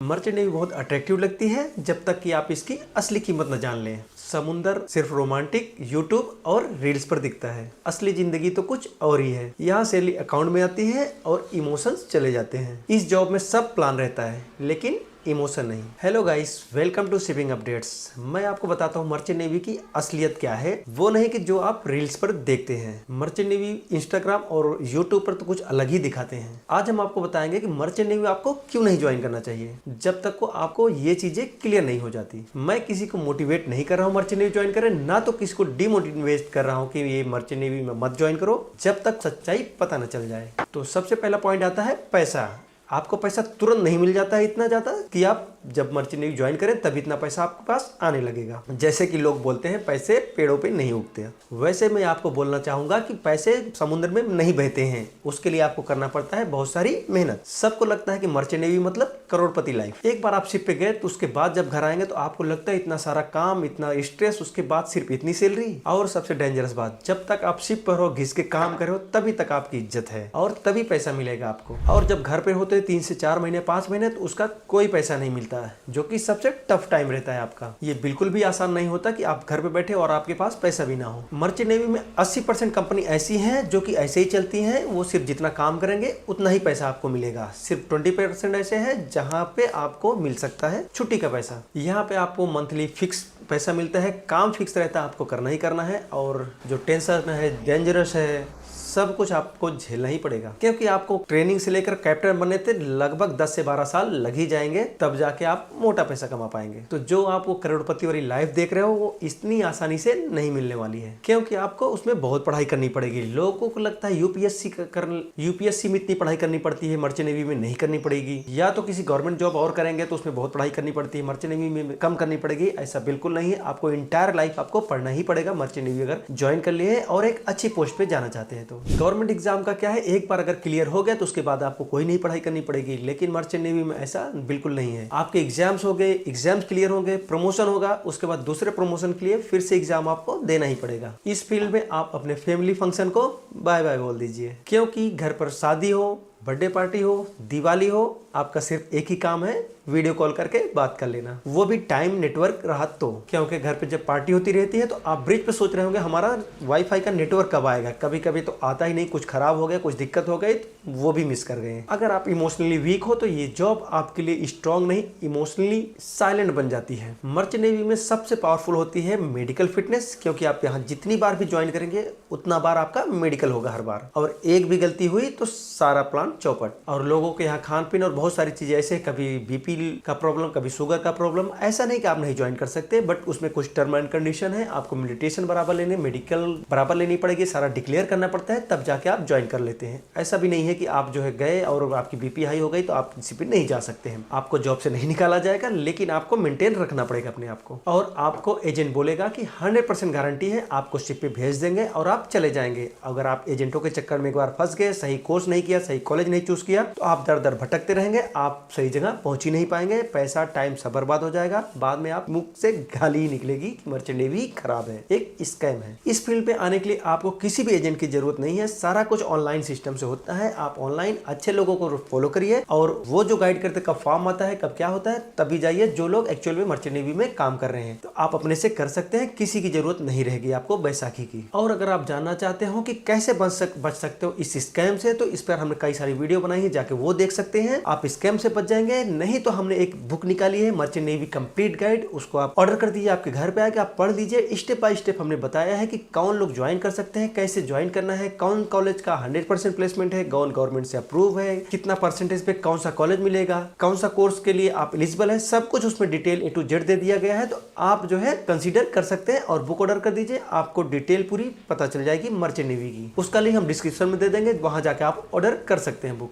Merchant navy बहुत attractive लगती है जब तक कि आप इसकी असली कीमत न जान लें। समुंदर सिर्फ रोमांटिक यूट्यूब और रील्स पर दिखता है, असली जिंदगी तो कुछ और ही है। यहाँ सैलरी अकाउंट में आती है और इमोशंस चले जाते हैं। इस जॉब में सब प्लान रहता है लेकिन इमोशन नहीं। Hello guys, welcome to shipping updates. मैं आपको बताता हूँ मर्चेंट नेवी की असलियत क्या है, वो नहीं कि जो आप रील्स पर देखते हैं। मर्चेंट नेवी इंस्टाग्राम और यूट्यूब पर तो कुछ अलग ही दिखाते हैं। आज हम आपको बताएंगे कि मर्चेंट नेवी आपको क्यों नहीं ज्वाइन करना चाहिए जब तक को आपको ये चीजें क्लियर नहीं हो जाती। मैं किसी को मोटिवेट नहीं कर रहा हूँ मर्चेंट नेवी ज्वाइन करें, ना तो किसी को डिमोटिवेट कर रहा हूँ कि ये मर्चेंट नेवी में मत ज्वाइन करो जब तक सच्चाई पता न चल जाए। तो सबसे पहला पॉइंट आता है पैसा। आपको पैसा तुरंत नहीं मिल जाता है इतना ज्यादा कि आप जब मर्चेंट नेवी ज्वाइन करें तब इतना पैसा आपके पास आने लगेगा। जैसे कि लोग बोलते हैं पैसे पेड़ों पे नहीं उगते, वैसे मैं आपको बोलना चाहूंगा कि पैसे समुद्र में नहीं बहते हैं। उसके लिए आपको करना पड़ता है बहुत सारी मेहनत। सबको लगता है कि मर्चेंट नेवी मतलब करोड़पति लाइफ। एक बार आप शिप पे गए तो उसके बाद जब घर आएंगे तो आपको लगता है इतना सारा काम, इतना स्ट्रेस, उसके बाद सिर्फ इतनी सैलरी। और सबसे डेंजरस बात, जब तक आप शिप पर हो, घिस के काम कर रहे हो, तभी तक आपकी इज्जत है और तभी पैसा मिलेगा आपको। और जब घर पे होते 3 से 4 महीने 5 महीने तो उसका कोई पैसा नहीं मिलता है, जो कि सबसे टफ टाइम रहता है आपका। ये बिल्कुल भी आसान नहीं होता कि आप घर पे बैठे और आपके पास पैसा भी ना हो। मर्चेंट नेवी में 80% कंपनी ऐसी हैं जो कि ऐसे ही चलती हैं। वो सिर्फ जितना काम करेंगे उतना ही पैसा आपको मिलेगा। सिर्फ 20% ऐसे हैं जहां पे आपको मिल सकता है छुट्टी का पैसा। यहाँ पे आपको मंथली फिक्स पैसा मिलता है, काम फिक्स रहता है, आपको करना ही करना है। और जो टेंशन है, डेंजरस है, सब कुछ आपको झेलना ही पड़ेगा, क्योंकि आपको ट्रेनिंग से लेकर कैप्टन बनने तक लगभग 10 से 12 साल लग ही जाएंगे, तब जाके आप मोटा पैसा कमा पाएंगे। तो जो आप वो करोड़पति वाली लाइफ देख रहे हो वो इतनी आसानी से नहीं मिलने वाली है, क्योंकि आपको उसमें बहुत पढ़ाई करनी पड़ेगी। लोगों को लगता है यूपीएससी में इतनी पढ़ाई करनी पड़ती है, मर्चेंट नेवी में नहीं करनी पड़ेगी। या तो किसी गवर्नमेंट जॉब और करेंगे तो उसमें बहुत पढ़ाई करनी पड़ती है, मर्चेंट नेवी में कम करनी पड़ेगी। ऐसा बिल्कुल नहीं है। आपको इंटायर लाइफ आपको पढ़ना ही पड़ेगा मर्चेंट नेवी अगर ज्वाइन कर लिए और एक अच्छी पोस्ट पे जाना चाहते हैं तो। गवर्नमेंट एग्जाम का क्या है, एक बार अगर क्लियर हो गया तो उसके बाद आपको कोई नहीं पढ़ाई करनी पड़ेगी। लेकिन मर्चेंट नेवी में ऐसा बिल्कुल नहीं है। आपके एग्जाम्स हो गए, एग्जाम्स क्लियर होंगे, प्रमोशन होगा, उसके बाद दूसरे प्रमोशन के लिए फिर से एग्जाम आपको देना ही पड़ेगा। इस फील्ड में आप अपने फैमिली फंक्शन को बाय बाय बोल दीजिए, क्योंकि घर पर शादी हो, बर्थडे पार्टी हो, दिवाली हो, आपका सिर्फ एक ही काम है, वीडियो कॉल करके बात कर लेना। वो भी टाइम नेटवर्क रहा तो, क्योंकि घर पे जब पार्टी होती रहती है तो आप ब्रिज पे सोच रहे होंगे हमारा वाईफाई का नेटवर्क कब आएगा। कभी कभी तो आता ही नहीं, कुछ खराब हो गया, कुछ दिक्कत हो गई तो वो भी मिस कर गए। अगर आप इमोशनली वीक हो तो ये जॉब आपके लिए स्ट्रांग नहीं, इमोशनली साइलेंट बन जाती है। मर्चेंट नेवी में सबसे पावरफुल होती है मेडिकल फिटनेस, क्योंकि आप यहाँ जितनी बार भी ज्वाइन करेंगे उतना बार आपका मेडिकल होगा हर बार, और एक भी गलती हुई तो सारा प्लान चौपट। और लोगों के यहाँ खान पीन और बहुत सारी चीजें ऐसे, कभी बीपी का प्रॉब्लम, कभी शुगर का प्रॉब्लम। ऐसा नहीं कि आप नहीं ज्वाइन कर सकते, बट उसमें कुछ टर्म एंड कंडीशन है। आपको मेडिटेशन बराबर लेने, मेडिकल बराबर लेनी पड़ेगी, सारा डिक्लेयर करना पड़ता है, तब जाके आप ज्वाइन कर लेते हैं। ऐसा भी नहीं है कि आप जो है गए और आपकी बीपी हाई हो गई तो आप किसी पे नहीं जा सकते हैं। आपको जॉब से नहीं निकाला जाएगा, लेकिन आपको मेंटेन रखना पड़ेगा अपने आप को। और आपको एजेंट बोलेगा कि 100% गारंटी है, आपको शिप पे भेज देंगे और आप चले जाएंगे। अगर आप एजेंटों के चक्कर में एक बार फंस गए, सही कोर्स नहीं किया, सही कॉलेज नहीं चूज किया, तो आप दर दर भटकते रहेंगे, आप सही जगह पहुंच ही नहीं पाएंगे, पैसा टाइम सब बर्बाद हो जाएगा। बाद में आप मुंह से गाली ही निकलेगी कि मर्चेंट नेवी खराब है, एक स्कैम है। इस फील्ड पे आने के लिए आपको किसी भी एजेंट की जरूरत नहीं है, सारा कुछ ऑनलाइन सिस्टम से होता है। आप ऑनलाइन अच्छे लोगों को फॉलो करिए और वो जो गाइड करते कब फॉर्म आता है, कब क्या होता है, तभी जाइए जो लोग एक्चुअल में मर्चेंट नेवी में काम कर रहे हैं। तो आप अपने से कर सकते हैं, किसी की जरूरत नहीं रहेगी आपको बैसाखी की। और अगर आप जानना चाहते हो कि कैसे बच सकते हो इस स्कैम से, तो इस पर हमने कई सारी वीडियो बनाई है, जाके वो देख सकते हैं। आप स्कैम से बच जाएंगे। नहीं तो हमने एक बुक निकाली है मर्चेंट नेवी कंप्लीट गाइड, उसको आप ऑर्डर कर दीजिए, आपके घर पे आके आप पढ़ लीजिए। स्टेप बाय स्टेप हमने बताया है कि कौन लोग ज्वाइन कर सकते हैं, कैसे ज्वाइन करना है, कौन कॉलेज का 100% प्लेसमेंट है, कौन गवर्नमेंट से अप्रूव है, कितना परसेंटेज पे कौन सा कॉलेज मिलेगा, कौन सा कोर्स के लिए आप एलिजिबल है, सब कुछ उसमें डिटेल A to Z दे दिया गया है। तो आप जो है कंसीडर कर सकते हैं और बुक ऑर्डर कर दीजिए, आपको डिटेल पूरी पता चल जाएगी मर्चेंट नेवी की। उसका लिंक हम डिस्क्रिप्शन में दे देंगे, वहां जाके आप ऑर्डर कर सकते हैं बुक।